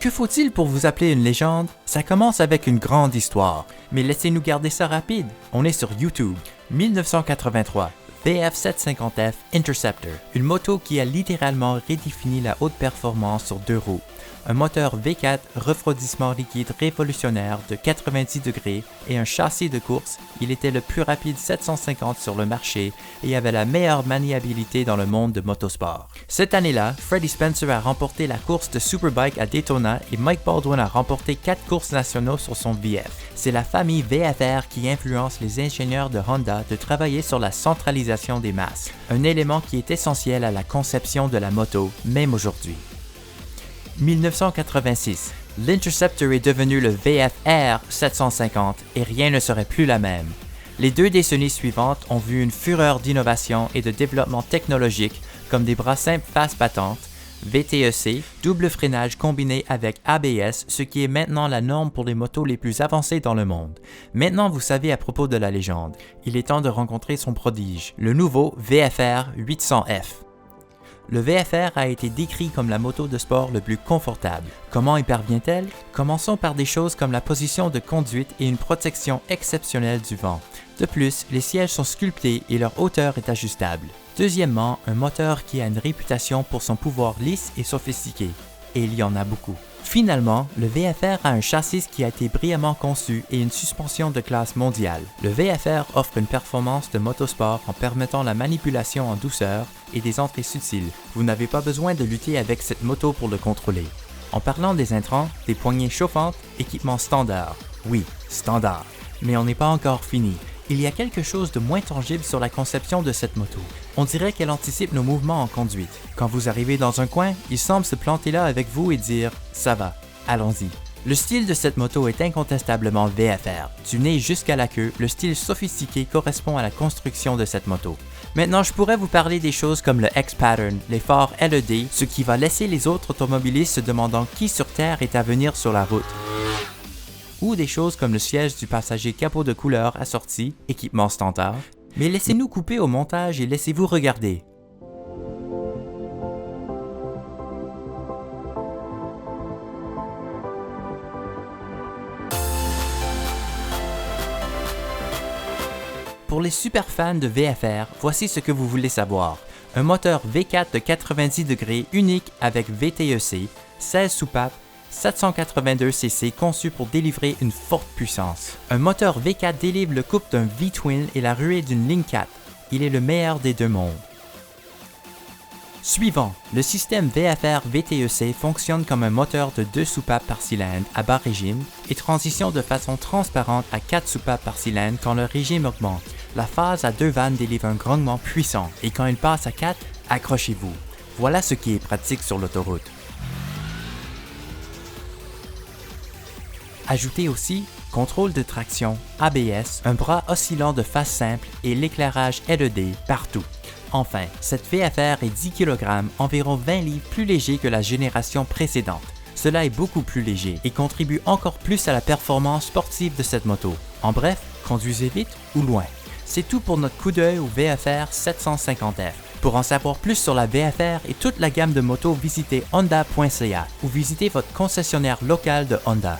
Que faut-il pour vous appeler une légende? Ça commence avec une grande histoire. Mais laissez-nous garder ça rapide. On est sur YouTube. 1983. VF750F Interceptor, une moto qui a littéralement redéfini la haute performance sur deux roues. Un moteur V4 refroidissement liquide révolutionnaire de 90 degrés et un châssis de course, il était le plus rapide 750 sur le marché et avait la meilleure maniabilité dans le monde de motosport. Cette année-là, Freddie Spencer a remporté la course de Superbike à Daytona et Mike Baldwin a remporté 4 courses nationaux sur son VF. C'est la famille VFR qui influence les ingénieurs de Honda de travailler sur la centralisation des masses, un élément qui est essentiel à la conception de la moto, même aujourd'hui. 1986. L'Interceptor est devenu le VFR 750 et rien ne serait plus la même. Les 2 décennies suivantes ont vu une fureur d'innovation et de développement technologique comme des bras simples face battante, VTEC, double freinage combiné avec ABS, ce qui est maintenant la norme pour les motos les plus avancées dans le monde. Maintenant vous savez à propos de la légende, il est temps de rencontrer son prodige, le nouveau VFR 800F. Le VFR a été décrit comme la moto de sport le plus confortable. Comment y parvient-elle? Commençons par des choses comme la position de conduite et une protection exceptionnelle du vent. De plus, les sièges sont sculptés et leur hauteur est ajustable. Deuxièmement, un moteur qui a une réputation pour son pouvoir lisse et sophistiqué. Et il y en a beaucoup. Finalement, le VFR a un châssis qui a été brillamment conçu et une suspension de classe mondiale. Le VFR offre une performance de motosport en permettant la manipulation en douceur et des entrées subtiles. Vous n'avez pas besoin de lutter avec cette moto pour le contrôler. En parlant des intrants, des poignées chauffantes, équipement standard. Oui, standard. Mais on n'est pas encore fini. Il y a quelque chose de moins tangible sur la conception de cette moto. On dirait qu'elle anticipe nos mouvements en conduite. Quand vous arrivez dans un coin, il semble se planter là avec vous et dire « ça va, allons-y ». Le style de cette moto est incontestablement VFR. Du nez jusqu'à la queue, le style sophistiqué correspond à la construction de cette moto. Maintenant, je pourrais vous parler des choses comme le X-Pattern, les phares LED, ce qui va laisser les autres automobilistes se demandant qui sur Terre est à venir sur la route. Ou des choses comme le siège du passager capot de couleur assorti, équipement standard. Mais laissez-nous couper au montage et laissez-vous regarder. Pour les super fans de VFR, voici ce que vous voulez savoir. Un moteur V4 de 90 degrés unique avec VTEC, 16 soupapes, 782cc conçu pour délivrer une forte puissance. Un moteur V4 délivre le couple d'un V-twin et la ruée d'une ligne 4. Il est le meilleur des deux mondes. Suivant, le système VFR VTEC fonctionne comme un moteur de 2 soupapes par cylindre à bas régime et transitionne de façon transparente à 4 soupapes par cylindre quand le régime augmente. La phase à 2 vannes délivre un grondement puissant et quand il passe à 4, accrochez-vous. Voilà ce qui est pratique sur l'autoroute. Ajoutez aussi contrôle de traction, ABS, un bras oscillant de face simple et l'éclairage LED partout. Enfin, cette VFR est 10 kg, environ 20 livres plus léger que la génération précédente. Cela est beaucoup plus léger et contribue encore plus à la performance sportive de cette moto. En bref, conduisez vite ou loin. C'est tout pour notre coup d'œil au VFR 750F. Pour en savoir plus sur la VFR et toute la gamme de motos, visitez honda.ca ou visitez votre concessionnaire local de Honda.